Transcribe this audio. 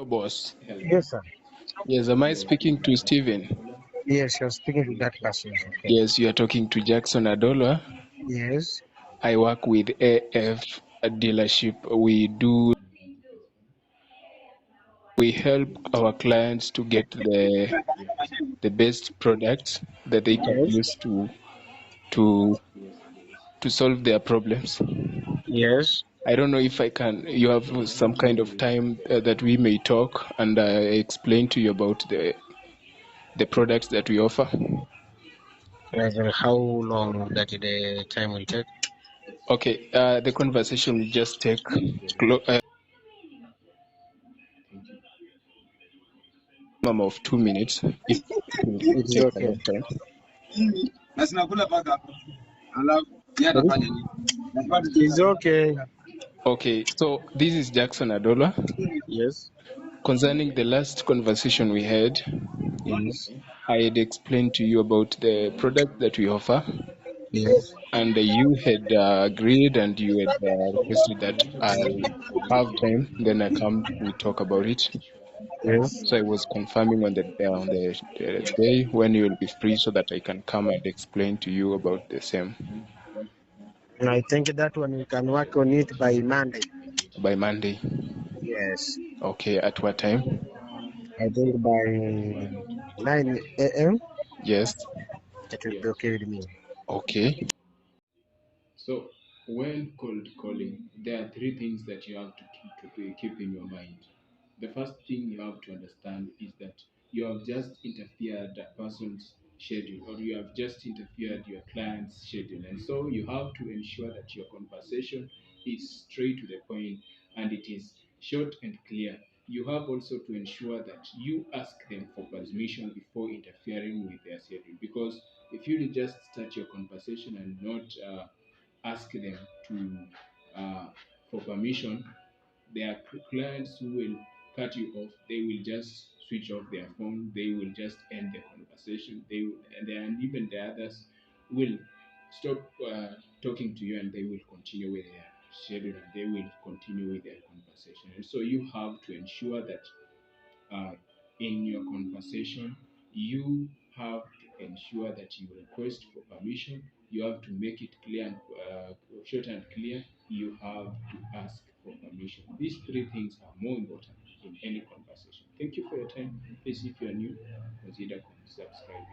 Boss. Yes, sir. Yes, am I speaking to Steven? Yes, you're speaking to that person. Okay. Yes, you are talking to Jackson Adola. Yes. I work with AF dealership. We help our clients to get the best products that they can Yes. use to to solve their problems. Yes. I don't know if you have some kind of time that we may talk and I explain to you about the products that we offer. Like, how long that the time will take? Okay, the conversation will just take minimum of 2 minutes. If it will It is take a okay. long time. Sorry? It's okay. Okay, so this is Jackson Adola. Yes. Concerning the last conversation we had, Yes. I had explained to you about the product that we offer, Yes. and you had agreed and you had requested that I have time, then we talk about it. Yes. So I was confirming on the day when you will be free so that I can come and explain to you about the same I think that one we can work on it by Monday. by Monday. Yes. Okay, at what time? I think by 9 a.m. Yes. It will be okay with me. Okay. So, when cold calling, there are three things that you have to keep in your mind. The first thing you have to understand is that you have just interfered a person's schedule, or you have just interfered your client's schedule, and so you have to ensure that your conversation is straight to the point and it is short and clear. You have also to ensure that you ask them for permission before interfering with their schedule, because if you just start your conversation and not ask them to for permission, there are clients who will cut you off. They will just switch off their phone. They will just end the conversation. And even the others will stop talking to you, and they will continue with their schedule, and they will continue with their conversation. And so you have to ensure that uh, in your conversation, you have to ensure that you request for permission. You have to make it clear and short and clear. You have to ask for permission. These three things are more important in any conversation. Thank you for your time. Please, if you are new, consider subscribing.